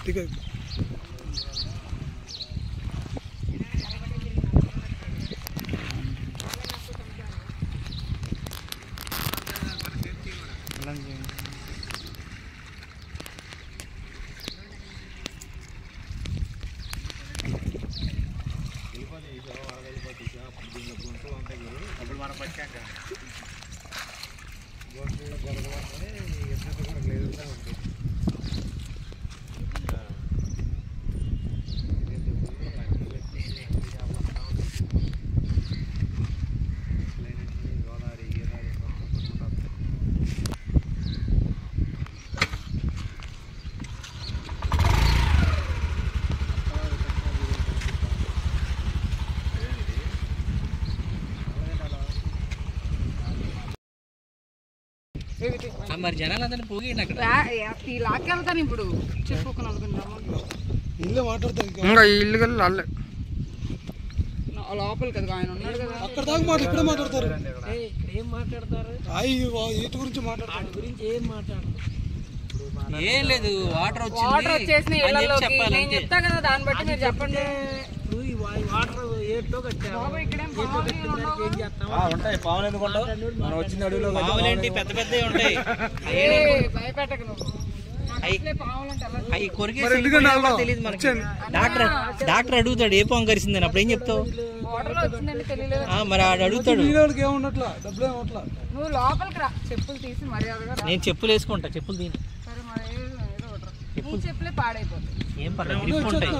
ठीक है మరి జనాలందరినీ పోగేయండి అక్కడ లాక్కెళ్తాను ఇప్పుడు చెప్పుకుని అనుకుంటాము ఇల్లు మాట్లాడతారు ఇంకా ఇల్లు అల్లే లోపల కదా ఆయన ఉన్నాడు కదా అక్కడ దాకా ఇక్కడ మాట్లాడతారు ఇక్కడ ఏం మాట్లాడతారు వీటి గురించి మాట్లాడతారు గురించి ఏం మాట్లాడతారు ఏం లేదు వాటర్ వచ్చేసిన ఇళ్ళలోకి నేను చెప్తా కదా దాన్ని బట్టి మీరు చెప్పండి వాటర్ ఏటో ఉంటాయి పావులు ఎందుకుంటావు మనం వచ్చిన అడవిలో పావులేంటి పెద్ద పెద్దవి ఉంటాయి భయపెట్టక నువ్వు అవి కొరికేసి తెలియదు మనకి డాక్టర్ అడుగుతాడు ఏ పాము కరిసిందని అప్పుడు ఏం చెప్తావు మరి ఆడు అడుగుతాడు నువ్వు లోపలికి రా చెప్పులు తీసి మర్యాదగా నేను చెప్పులు వేసుకుంటా చెప్పులు తీని సరే మరి నీ చెప్పులే పాడైపోతాయి ఏం పర్లేదు ఉంటాయి